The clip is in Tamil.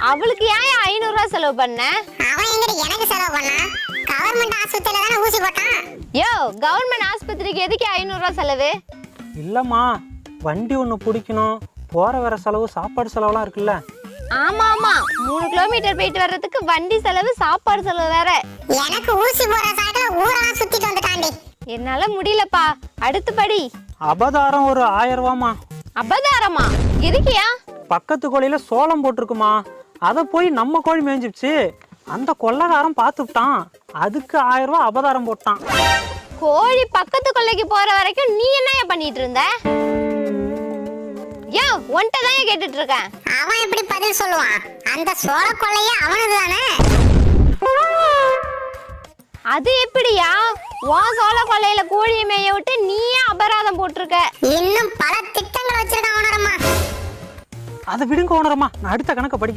அவளுக்கு ஏன் 500 ரூபாய் செலவு பண்ண? அவன் எங்க எனக்கு செலவு பண்ணா? கவர்மெண்ட் ஆஸ்பத்திரியில தானே ஊசி போட்டான். யோ, கவர்மெண்ட் ஆஸ்பத்திரிக்கு எதுக்கு 500 ரூபாய் செலவு? இல்லம்மா, வண்டி ஒன்று பிடிக்கணும், போற வர செலவு, சாப்பாடு செலவுலாம் இருக்குல்ல. ஆமா ஆமா, 3 கிலோமீட்டர் போயிட்டு வர்றதுக்கு வண்டி செலவு, சாப்பாடு செலவு வேற. எனக்கு ஊசி போடுற சாக்கில ஊரெல்லாம் சுத்திட்டு வந்துட்டாண்டி. என்னால முடியலப்பா. அடுத்து படி. அபதாரம் ஒரு 1000 ரூபாமா. அபதாரமா? இருக்கியா? பக்கத்து கோழியில சோளம் போட்டிருக்குமா, அதை போய் நம்ம கோழி மேய்ஞ்சிடுச்சு. அந்த கொள்ளைக்காரன் பார்த்துட்டான், அதுக்கு 1000 ரூபாய் அபதாரம் போட்டான். கோழி பக்கத்து கொல்லைக்கு போற வரைக்கும் நீ என்ன பண்ணிட்டு இருந்த? ஏன் ஒன்ட்ட தான் கேட்டுட்டு இருக்கேன். அவன் எப்படி பதில் சொல்லுவான்? அந்த சோள கொள்ளையே அவனது தானே. அது எப்படியா? உன் சோள கொல்லையில கோழியை மேய விட்டு நீயே அபராதம் போட்டிருக்க. இன்னும் பல திட்டங்கள் வச்சிருக்கான் அவனோடமா. அதை விடுங்க ஓனரம்மா, நான் அடுத்த கணக்கை படிக்கிறேன்.